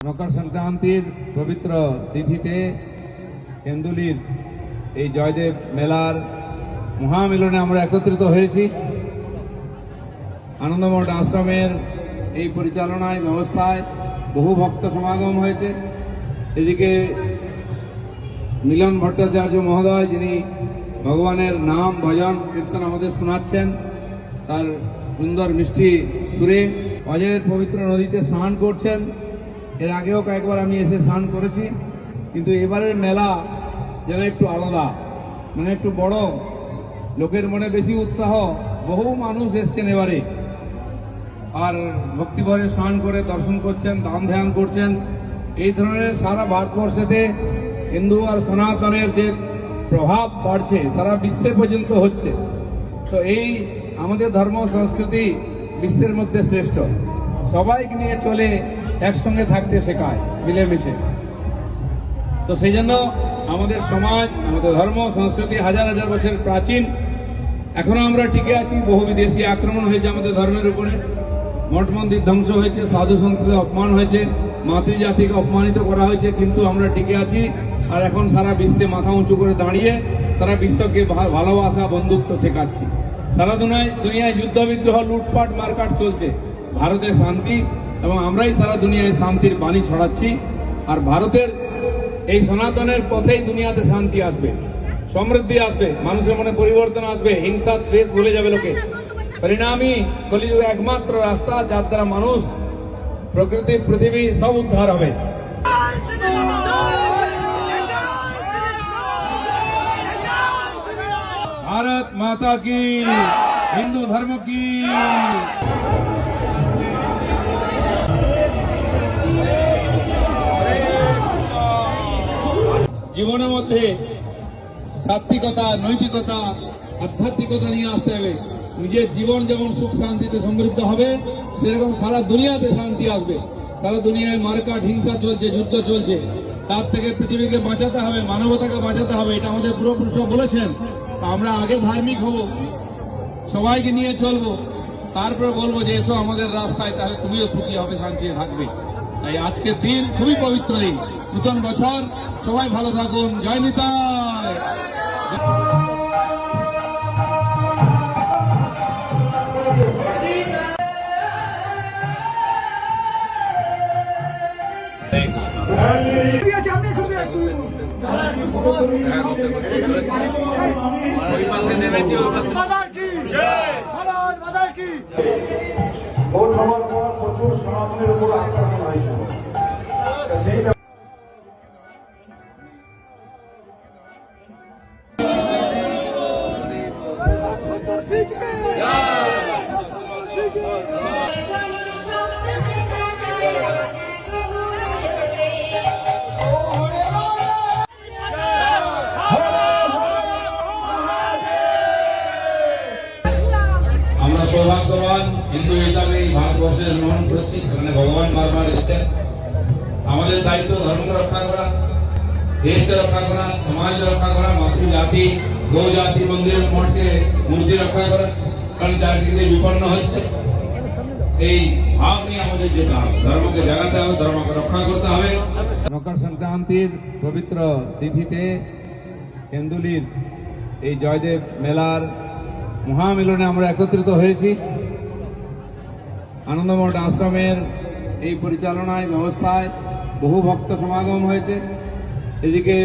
মকর সংক্রান্তির পবিত্র তিথিতে কেন্দুলির এই জয়দেব মেলার মহামিলনে আমরা একত্রিত হয়েছি। আনন্দমঠ আশ্রমের এই পরিচালনায় ব্যবস্থায় বহু ভক্ত সমাগম হয়েছে। এদিকে মিলন ভট্টাচার্য মহোদয়, যিনি ভগবানের নাম ভজন কীর্তন আমাদের শোনাচ্ছেন, তার সুন্দর মিষ্টি সুরে অজয়ের পবিত্র নদীতে স্নান করছেন। এর আগেও কয়েকবার আমি এসে স্নান করেছি, কিন্তু এবারের মেলা যেন একটু আলাদা, মানে একটু বড়, লোকের মনে বেশি উৎসাহ, বহু মানুষ এসছেন এবারে, আর ভক্তিভরে স্নান করে দর্শন করছেন, দান ধ্যান করছেন। এই ধরনের সারা ভারতবর্ষেতে হিন্দু আর সনাতনের যে প্রভাব বাড়ছে সারা বিশ্বে পর্যন্ত হচ্ছে। তো এই আমাদের ধর্ম সংস্কৃতি বিশ্বের মধ্যে শ্রেষ্ঠ, সবাইকে নিয়ে চলে একসঙ্গে থাকতে শেখায় মিলেমিশে। তো সেই জন্য আমাদের সমাজ, আমাদের ধর্ম সংস্কৃতি হাজার হাজার বছর প্রাচীন, এখনো আমরা টিকে আছি। বহু বিদেশি আক্রমণ হয়েছে আমাদের ধর্মের উপরে, মঠ মন্দির ধ্বংস হয়েছে, সাধু সন্তকে অপমান হয়েছে, মাতৃজাতিকে অপমানিত করা হয়েছে, কিন্তু আমরা টিকে আছি। আর এখন সারা বিশ্বে মাথা উঁচু করে দাঁড়িয়ে সারা বিশ্বকে ভালোবাসা, বন্ধুত্ব শেখাচ্ছি। সারা দুনিয়ায় যুদ্ধ বিগ্রহ, লুটপাট, মারকাট চলছে, ভারতে শান্তি, এবং আমরাই সারা দুনিয়ায় শান্তির বাণী ছড়াচ্ছি। আর ভারতের এই সনাতনের পথেই দুনিয়াতে শান্তি আসবে, সমৃদ্ধি আসবে, মানুষের মনে পরিবর্তন আসবে, হিংসা দ্বেষ ভুলে যাবে লোকে। পরিণামী কলিযুগে একমাত্র রাস্তা, যার দ্বারা মানুষ, প্রকৃতি, পৃথিবী সব উদ্ধার হবে। ভারত মাতা কি, হিন্দু ধর্ম কি। জীবনের মধ্যে সাত্বিকতা, নৈতিকতা, আধ্যাত্মিকতা নিয়ে আসতে হবে। নিজের জীবন যেমন সুখ শান্তিতে সমৃদ্ধ হবে, সেরকম সারা দুনিয়াতে শান্তি আসবে। সারা দুনিয়ায় মারকাট, হিংসা চলছে, যুদ্ধ চলছে, তার থেকে পৃথিবীকে বাঁচাতে হবে, মানবতাকে বাঁচাতে হবে। এটা আমাদের পূর্বপুরুষরা বলেছেন। আমরা আগে ধার্মিক হব, সবাইকে নিয়ে চলবো, তারপরে বলবো যে এসো আমাদের রাস্তায়, তাহলে তুমিও সুখী হবে, শান্তিতে থাকবে। তাই আজকের দিন খুবই পবিত্র দিন, নূতন বছর। সবাই ভালো থাকুন। জয় নিতাই। প্রচুর সনাতনের উপর আক্রমণ হয়েছিল। আমরা সৌভাগ্যবান হিন্দু হিসাবে এই ভারতবর্ষে জন্মগ্রহণ করেছি, এখানে ভগবান বারবার এসছেন। আমাদের দায়িত্ব ধর্মকে রক্ষা করা, দেশকে রক্ষা করা, সমাজকে রক্ষা করা, মাতৃজাতি, গৌ জাতি, মন্দির মঠকে মূর্তি রক্ষা করা, কারণ চারিদিকে বিপন্ন হচ্ছে। এই ভাব নিয়ে আমাদের যেতে হবে, ধর্মকে জাগাতে হবে, ধর্মকে রক্ষা করতে হবে। মকর সংক্রান্তির পবিত্র তিথিতে কেন্দুলির এই জয়দেব মেলার মহামিলনে আমরা একত্রিত হয়েছি। আনন্দমঠ আশ্রমের এই পরিচালনায় ব্যবস্থায় বহু ভক্ত সমাগম হয়েছে। এদিকে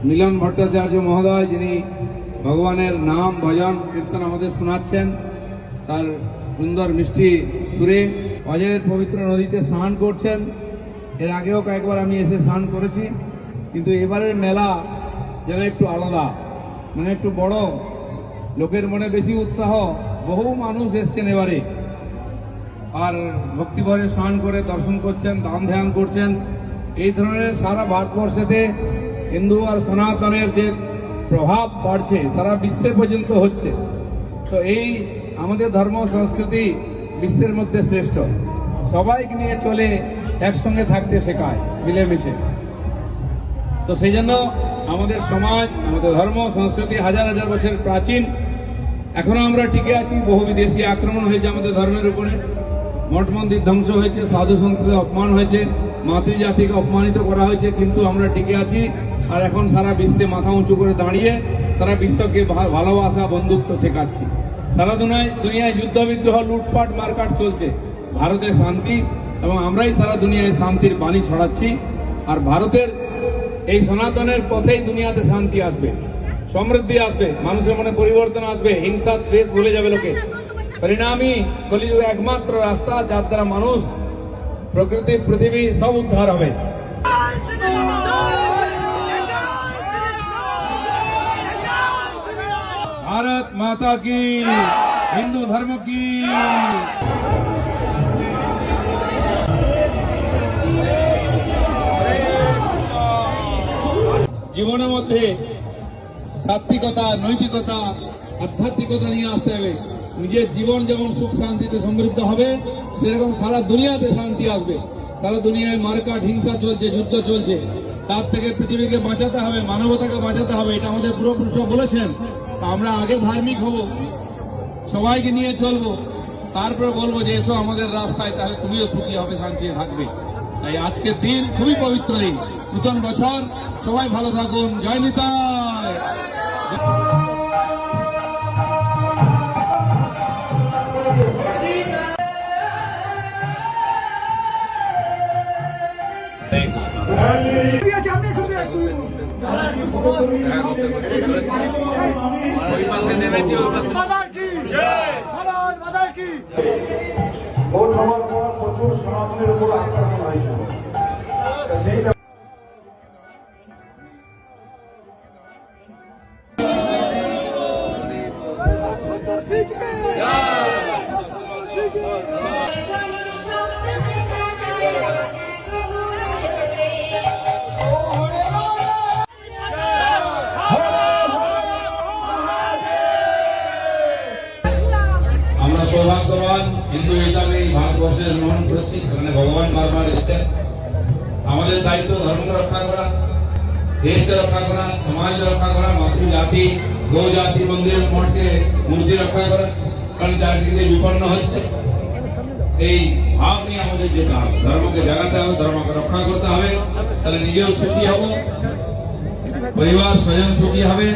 মিলন ভট্টাচার্য মহোদয়, যিনি ভগবানের নাম ভজন কীর্তন আমাদের শোনাচ্ছেন, তার সুন্দর মিষ্টি সুরে অজয়ের পবিত্র নদীতে স্নান করছেন। এর আগেও কয়েকবার আমি এসে স্নান করেছি, কিন্তু এবারের মেলা যেন একটু আলাদা, মানে একটু বড়, লোকের মনে বেশি উৎসাহ, বহু মানুষ এসছেন এবারে, আর ভক্তিভরে স্নান করে দর্শন করছেন, দান ধ্যান করছেন। এই ধরনের সারা ভারতবর্ষেতে হিন্দু আর সনাতনের যে প্রভাব বাড়ছে সারা বিশ্বে পর্যন্ত হচ্ছে। তো এই আমাদের ধর্ম সংস্কৃতি বিশ্বের মধ্যে শ্রেষ্ঠ, সবাইকে নিয়ে চলে একসঙ্গে থাকতে শেখায় মিলেমিশে। তো সেই জন্য আমাদের সমাজ, আমাদের ধর্ম সংস্কৃতি হাজার হাজার বছর প্রাচীন, এখনো আমরা টিকে আছি। বহু বিদেশি আক্রমণ হয়েছে আমাদের ধর্মের উপরে, মঠ মন্দির ধ্বংস হয়েছে, সাধু সন্তদের অপমান হয়েছে, মাতৃজাতিকে অপমানিত করা হয়েছে, কিন্তু আমরা টিকে আছি। আর এখন সারা বিশ্বে মাথা উঁচু করে দাঁড়িয়ে সারা বিশ্বকে ভালোবাসা, বন্ধুত্ব শেখাচ্ছি। সারা দুনিয়ায় যুদ্ধ বিদ্রোহ, লুটপাট, মারকাট চলছে, ভারতে শান্তি, এবং আমরাই সারা দুনিয়ায় শান্তির বাণী ছড়াচ্ছি। আর ভারতের এই সনাতনের পথেই দুনিয়াতে শান্তি আসবে, সমৃদ্ধি আসবে, মানুষের মনে পরিবর্তন আসবে, হিংসা দ্বেষ ভুলে যাবে লোকে। পরিণামী কলিযুগে একমাত্র রাস্তা, যার দ্বারা মানুষ, প্রকৃতি, পৃথিবী সব উদ্ধার হবে। भारत माता की, हिंदू धर्म की। জীবনের মধ্যে সাত্বিকতা, নৈতিকতা, আধ্যাত্মিকতা নিয়ে আসতে হবে। নিজের জীবন যেমন সুখ শান্তিতে সমৃদ্ধ হবে, সেরকম সারা দুনিয়াতে শান্তি আসবে। সারা দুনিয়ায় মারকাট, হিংসা চলছে, যুদ্ধ চলছে, তার থেকে পৃথিবীকে বাঁচাতে হবে, মানবতাকে বাঁচাতে হবে। এটা আমাদের পূর্বপুরুষরা বলেছেন। তা আমরা আগে ধার্মিক হব, সবাইকে নিয়ে চলবো, তারপরে বলবো যে এসো আমাদের রাস্তায়, তাহলে তুমিও সুখী হবে, শান্তি থাকবে। তাই আজকের দিন খুবই পবিত্র দিন, নূতন বছর। সবাই ভালো থাকুন। জয় নিতাই। ভোট হওয়ার পর প্রচুর সনাতনের উপর আক্রমণ হয়েছিল। সেইটা আমরা সৌভাগ্যবান হিন্দু হিসাবে এই ভারতবর্ষে জন্মগ্রহণ করেছি, এখানে ভগবান বারবার এসছেন। আমাদের দায়িত্ব ধর্মকে রক্ষা করা, দেশকে রক্ষা করা, সমাজকে রক্ষা করা, মাতৃজাতি, গো জাতি, মন্দির মঠকে মূর্তি রক্ষা করা, কারণ চারদিকে বিপন্ন হচ্ছে। এই ভাব নিয়ে আমাদের যেতে হবে, ধর্মকে জাগাতে হবে, ধর্মকে রক্ষা করতে হবে, তাহলে নিজেও সুখী হব, পরিবার স্বয়ং সুখী হবে,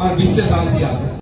আর বিশ্বে শান্তি আসবে।